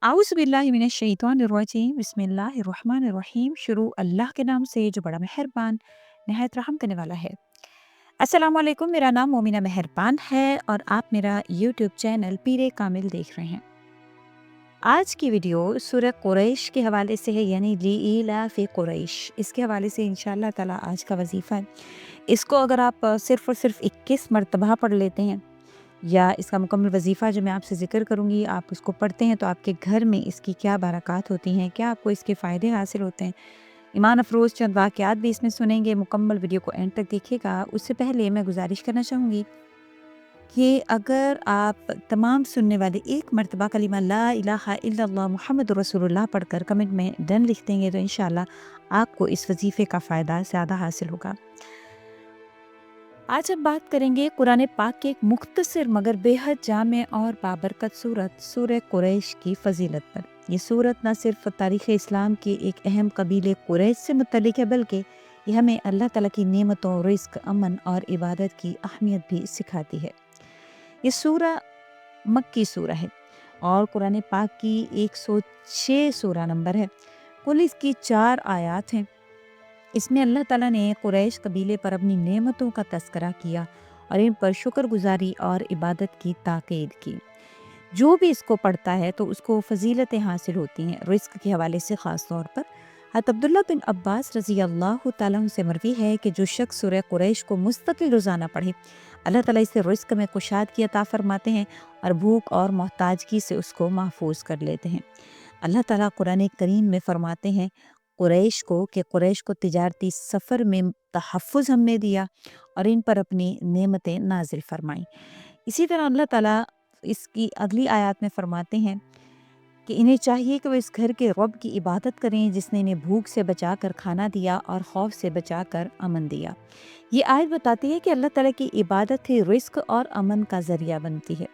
आउज़ बिल्लाहि मिनश शैतानिर रजीम बिस्मिल्लाहिर रहमानिर रहीम। शुरू अल्लाह के नाम से जो बड़ा मेहरबान निहायत रहम करने वाला है। अस्सलाम वालेकुम, मेरा नाम मोमिना मेहरबान है और आप मेरा यूट्यूब चैनल पीरे कामिल देख रहे हैं। आज की वीडियो सूरह कुरैश के हवाले से है, यानी लीइलाफ़ि कुरैश, इसके हवाले से इंशाअल्लाह ताला आज का वजीफ़ा है। इसको अगर आप सिर्फ़ और सिर्फ़ 21 मरतबा पढ़ लेते हैं, या इसका मुकम्मल वजीफ़ा जो मैं आपसे ज़िक्र करूँगी आप उसको पढ़ते हैं, तो आपके घर में इसकी क्या बरक़ात होती हैं, क्या आपको इसके फ़ायदे हासिल होते हैं। ईमान अफ़रोज़ चंद वाक़यात भी इसमें सुनेंगे। मुकम्मल वीडियो को एंड तक देखिएगा। उससे पहले मैं गुज़ारिश करना चाहूँगी कि अगर आप तमाम सुनने वाले एक मरतबा कलिमा ला इलाहा इल्लल्लाह मुहम्मदुर रसूलुल्लाह पढ़कर कमेंट में डन लिख देंगे, तो इंशाअल्लाह आपको इस वजीफ़े का फ़ायदा ज़्यादा हासिल होगा। आज हम बात करेंगे कुरान पाक के एक मुख्तसर मगर बेहद जामे और बाबरकत सूरत सूरह कुरैश की फ़जीलत पर। ये सूरत न सिर्फ तारीख़ इस्लाम के एक अहम कबीले कुरैश से मुतल्लिक़ है, बल्कि ये हमें अल्लाह ताला की नेमतों, रिज़्क़, अमन और इबादत की अहमियत भी सिखाती है। ये सूरा मक्की सूरा है और कुरान पाक की 106 सूरा नंबर है। कुल इसकी 4 आयात हैं। इसमें अल्लाह ताला ने कुरैश कबीले पर अपनी नेमतों का तज़किरा किया और इन पर शुक्रगुजारी और इबादत की ताकीद की। जो भी इसको पढ़ता है तो उसको फ़जीलतें हासिल होती हैं, रिज़्क़ के हवाले से ख़ास तौर पर। हज़रत अब्दुल्लाह बिन अब्बास रज़ी अल्लाह तआला अन्हु से मरवी है कि जो शख्स सूरह कुरैश को मुस्तकिल रोज़ाना पढ़े, अल्लाह ताला इसे रिज़्क़ में कुशादगी अता फ़रमाते हैं और भूख और मोहताजगी से उसको महफूज कर लेते हैं। अल्लाह ताला कुरान करीम में फ़रमाते हैं कुरैश को तिजारती सफ़र में तहफ़्फ़ुज़ हमने दिया और इन पर अपनी नेमतें नाज़िल फ़रमाईं। इसी तरह अल्लाह ताला इसकी अगली आयत में फ़रमाते हैं कि इन्हें चाहिए कि वो इस घर के रब की इबादत करें जिसने इन्हें भूख से बचाकर खाना दिया और खौफ से बचाकर अमन दिया। ये आयत बताती है कि अल्लाह ताला की इबादत ही रिज़्क़ और अमन का ज़रिया बनती है।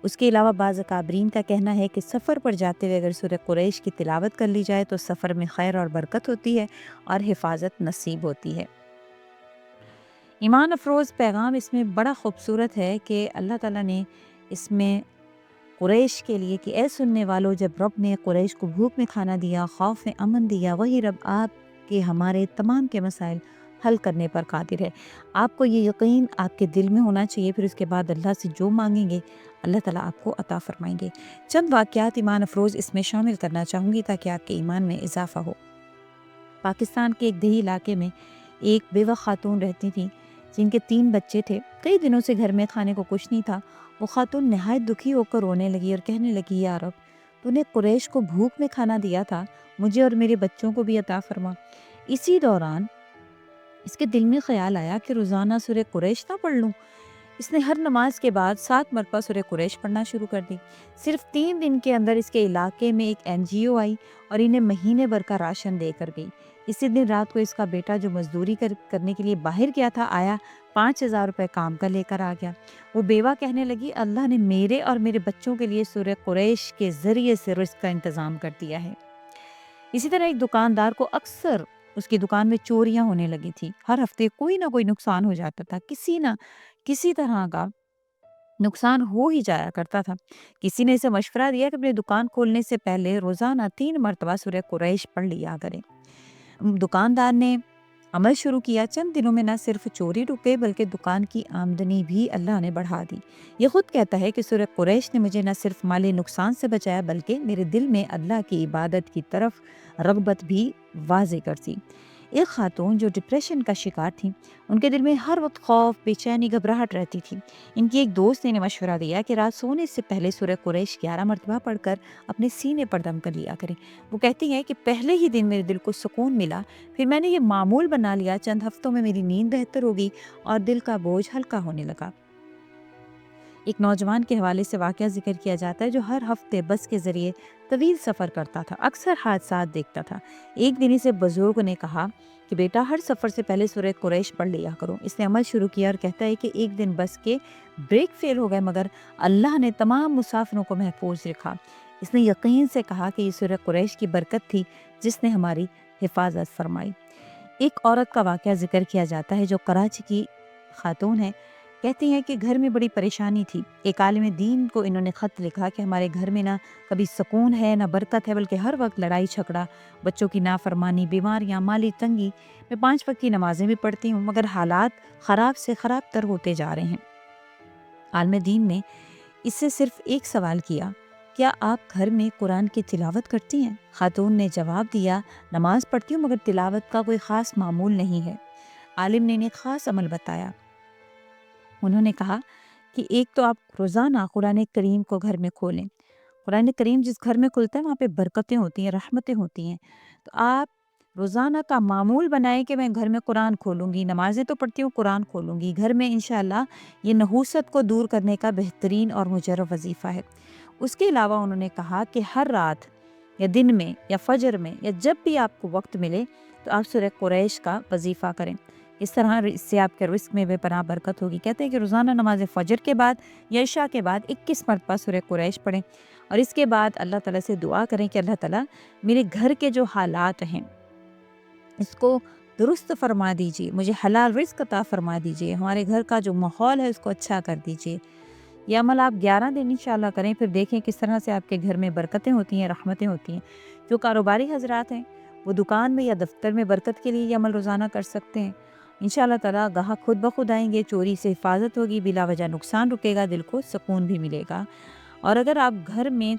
उसके अलावा बाज़ अकाबरीन का कहना है कि सफ़र पर जाते हुए अगर सूरह कुरैश की तिलावत कर ली जाए तो सफ़र में खैर और बरकत होती है और हिफाजत नसीब होती है। ईमान अफरोज़ पैगाम इसमें बड़ा खूबसूरत है कि अल्लाह ताला ने इसमें कुरैश के लिए कि ए सुनने वालों, जब रब ने कुरैश को भूख में खाना दिया, खौफ में अमन दिया, वही रब आपके हमारे तमाम के मसाइल हल करने पर कादिर है। आपको ये यकीन आपके दिल में होना चाहिए, फिर उसके बाद अल्लाह से जो मांगेंगे अल्लाह ताला आपको अता फ़रमाएंगे। चंद वाक़यात ईमान अफरोज़ इसमें शामिल करना चाहूँगी ताकि आपके ईमान में इजाफ़ा हो। पाकिस्तान के एक देही इलाके में एक बेवा खातून रहती थी जिनके 3 बच्चे थे। कई दिनों से घर में खाने को कुछ नहीं था। वो खातून नहायत दुखी होकर रोने लगी और कहने लगी, या रब, तूने कुरैश को भूख में खाना दिया था, मुझे और मेरे बच्चों को भी अता फरमा। इसी दौरान इसके दिल में ख्याल आया कि रोज़ाना सूरह कुरैश ना पढ़ लूँ। इसने हर नमाज के बाद 7 मरतबा सूरह कुरैश पढ़ना शुरू कर दी। सिर्फ 3 दिन के अंदर इसके इलाके में एक एनजीओ आई और इन्हें महीने भर का राशन देकर गई। इसी दिन रात को इसका बेटा जो मजदूरी करने के लिए बाहर गया था, आया, 5,000 रुपये काम का लेकर आ गया। वो बेवा कहने लगी, अल्लाह ने मेरे और मेरे बच्चों के लिए सूरह कुरैश के ज़रिए से रिज़्क़ का इंतज़ाम कर दिया है। इसी तरह एक दुकानदार को अक्सर उसकी दुकान में चोरियां होने लगी थी। हर हफ्ते कोई ना कोई नुकसान हो जाता था, किसी ना किसी तरह का नुकसान हो ही जाया करता था। किसी ने इसे मशवरा दिया कि अपनी दुकान खोलने से पहले रोज़ाना 3 मरतबा सूरह कुरैश पढ़ लिया करें। दुकानदार ने अमल शुरू किया। चंद दिनों में न सिर्फ चोरी रुक गई बल्कि दुकान की आमदनी भी अल्लाह ने बढ़ा दी। ये खुद कहता है कि सूरह कुरैश ने मुझे न सिर्फ माली नुकसान से बचाया बल्कि मेरे दिल में अल्लाह की इबादत की तरफ रग़बत भी वाज़े कर दी। एक खातून जो डिप्रेशन का शिकार थी, उनके दिल में हर वक्त खौफ, बेचैनी, घबराहट रहती थी। इनकी एक दोस्त ने इन्हें मशवरा दिया कि रात सोने से पहले सूरह कुरैश 11 मरतबा पढ़कर अपने सीने पर दम कर लिया करें। वो कहती हैं कि पहले ही दिन मेरे दिल को सुकून मिला, फिर मैंने ये मामूल बना लिया। चंद हफ्तों में मेरी नींद बेहतर हो गई और दिल का बोझ हल्का होने लगा। एक नौजवान के हवाले से वाक़या ज़िक्र किया जाता है जो हर हफ्ते बस के ज़रिए तवील सफ़र करता था, अक्सर हादसात देखता था। एक दिन इसे बुज़ुर्ग ने कहा कि बेटा, हर सफ़र से पहले सूरह कुरैश पढ़ लिया करो। इसने अमल शुरू किया और कहता है कि एक दिन बस के ब्रेक फेल हो गए मगर अल्लाह ने तमाम मुसाफिरों को महफूज रखा। इसने यकीन से कहा कि ये सूरह कुरैश की बरकत थी जिसने हमारी हिफाजत फरमाई। एक औरत का वाक़या ज़िक्र किया जाता है जो कराची की खातून है। کہتی ہیں کہ گھر میں بڑی پریشانی تھی۔ ایک عالم دین کو انہوں نے خط لکھا کہ ہمارے گھر میں نہ کبھی سکون ہے نہ برکت ہے، بلکہ ہر وقت لڑائی جھگڑا، بچوں کی نافرمانی، بیماریاں، مالی تنگی۔ میں 5 وقت کی نمازیں بھی پڑھتی ہوں مگر حالات خراب سے خراب تر ہوتے جا رہے ہیں۔ عالم دین نے اس سے صرف ایک سوال کیا، کیا آپ گھر میں قرآن کی تلاوت کرتی ہیں؟ خاتون نے جواب دیا، نماز پڑھتی ہوں مگر تلاوت کا کوئی خاص معمول نہیں ہے۔ عالم نے انہیں خاص عمل بتایا۔ انہوں نے کہا کہ ایک تو آپ روزانہ قرآن کریم کو گھر میں کھولیں۔ قرآن کریم جس گھر میں کھلتا ہے وہاں پہ برکتیں ہوتی ہیں، رحمتیں ہوتی ہیں۔ تو آپ روزانہ کا معمول بنائیں کہ میں گھر میں قرآن کھولوں گی، نمازیں تو پڑھتی ہوں، قرآن کھولوں گی گھر میں، انشاءاللہ یہ نحوست کو دور کرنے کا بہترین اور مجرب وظیفہ ہے۔ اس کے علاوہ انہوں نے کہا کہ ہر رات یا دن میں یا فجر میں یا جب بھی آپ کو وقت ملے تو آپ سورہ قریش کا وظیفہ کریں۔ اس طرح اس سے آپ کے رزق میں بے پناہ برکت ہوگی۔ کہتے ہیں کہ روزانہ نماز فجر کے بعد یا عشاء کے بعد 21 مرتبہ سورہ قریش پڑھیں، اور اس کے بعد اللہ تعالیٰ سے دعا کریں کہ اللہ تعالیٰ میرے گھر کے جو حالات ہیں اس کو درست فرما دیجیے، مجھے حلال رزق عطا فرما دیجیے، ہمارے گھر کا جو ماحول ہے اس کو اچھا کر دیجیے۔ یہ عمل آپ 11 دن انشاءاللہ کریں، پھر دیکھیں کس طرح سے آپ کے گھر میں برکتیں ہوتی ہیں، رحمتیں ہوتی ہیں۔ جو کاروباری حضرات ہیں وہ دکان میں یا دفتر میں برکت کے لیے یہ عمل روزانہ کر سکتے ہیں۔ انشاءاللہ تعالیٰ گاہک خود بخود آئیں گے، چوری سے حفاظت ہوگی، بلا وجہ نقصان رکے گا، دل کو سکون بھی ملے گا۔ اور اگر آپ گھر میں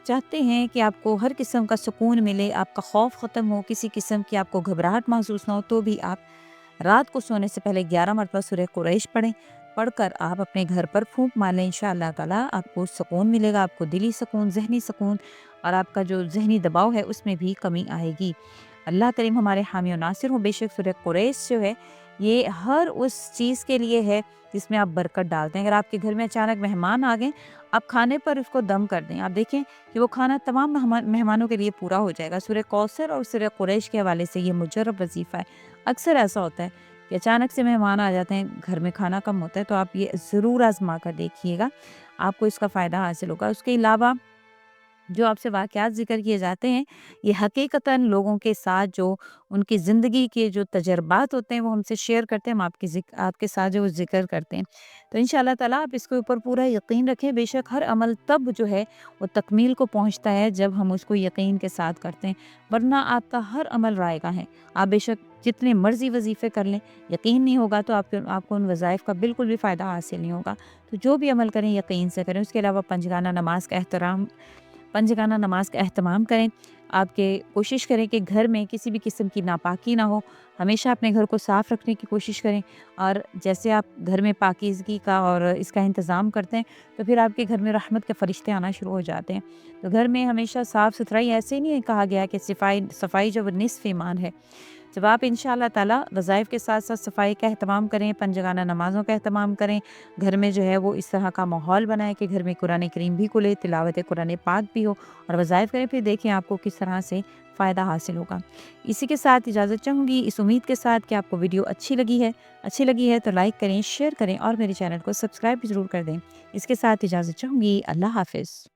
چاہتے ہیں کہ آپ کو ہر قسم کا سکون ملے، آپ کا خوف ختم ہو، کسی قسم کی آپ کو گھبراہٹ محسوس نہ ہو، تو بھی آپ رات کو سونے سے پہلے 11 مرتبہ سورہ قریش پڑھیں۔ پڑھ کر آپ اپنے گھر پر پھونک مار لیں، انشاءاللہ تعالیٰ آپ کو سکون ملے گا، آپ کو دلی سکون، ذہنی سکون، اور آپ کا جو ذہنی دباؤ ہے اس میں بھی کمی آئے گی۔ اللہ کریم ہمارے حامی و ناصر ہوں۔ بے شک سورہ قریش جو ہے یہ ہر اس چیز کے لیے ہے جس میں آپ برکت ڈالتے ہیں۔ اگر آپ کے گھر میں اچانک مہمان آ گئے، آپ کھانے پر اس کو دم کر دیں، آپ دیکھیں کہ وہ کھانا تمام مہمانوں کے لیے پورا ہو جائے گا۔ سورہ کوثر اور سورہ قریش کے حوالے سے یہ مجرب وظیفہ ہے۔ اکثر ایسا ہوتا ہے کہ اچانک سے مہمان آ جاتے ہیں، گھر میں کھانا کم ہوتا ہے، تو آپ یہ ضرور آزما کر دیکھیے گا، آپ کو اس کا فائدہ حاصل ہوگا۔ اس کے علاوہ جو آپ سے واقعات ذکر کیے جاتے ہیں یہ حقیقتاً لوگوں کے ساتھ جو ان کی زندگی کے جو تجربات ہوتے ہیں وہ ہم سے شیئر کرتے ہیں، ہم آپ کے ساتھ جو وہ ذکر کرتے ہیں۔ تو انشاءاللہ تعالیٰ آپ اس کے اوپر پورا یقین رکھیں۔ بے شک ہر عمل تب جو ہے وہ تکمیل کو پہنچتا ہے جب ہم اس کو یقین کے ساتھ کرتے ہیں، ورنہ آپ کا ہر عمل رائگاں ہے۔ آپ بے شک جتنے مرضی وظیفے کر لیں، یقین نہیں ہوگا تو آپ کو ان وظائف کا بالکل بھی فائدہ حاصل نہیں ہوگا۔ تو جو بھی عمل کریں یقین سے کریں۔ اس کے علاوہ پنجگانہ نماز کا اہتمام کریں۔ آپ کے کوشش کریں کہ گھر میں کسی بھی قسم کی ناپاکی نہ ہو، ہمیشہ اپنے گھر کو صاف رکھنے کی کوشش کریں، اور جیسے آپ گھر میں پاکیزگی کا اور اس کا انتظام کرتے ہیں تو پھر آپ کے گھر میں رحمت کے فرشتے آنا شروع ہو جاتے ہیں۔ تو گھر میں ہمیشہ صاف ستھرائی، ایسے ہی نہیں کہا گیا کہ صفائی جو نصف ایمان ہے۔ جب آپ انشاءاللہ تعالیٰ وظائف کے ساتھ ساتھ صفائی کا اہتمام کریں، پنجگانہ نمازوں کا اہتمام کریں، گھر میں جو ہے وہ اس طرح کا ماحول بنائیں کہ گھر میں قرآن کریم بھی کھلے، تلاوت قرآن پاک بھی ہو، اور وظائف کریں، پھر دیکھیں آپ کو کس طرح سے فائدہ حاصل ہوگا۔ اسی کے ساتھ اجازت چاہوں گی، اس امید کے ساتھ کہ آپ کو ویڈیو اچھی لگی ہے تو لائک کریں، شیئر کریں، اور میرے چینل کو سبسکرائب بھی ضرور کر دیں۔ اس کے ساتھ اجازت چاہوں گی، اللہ حافظ۔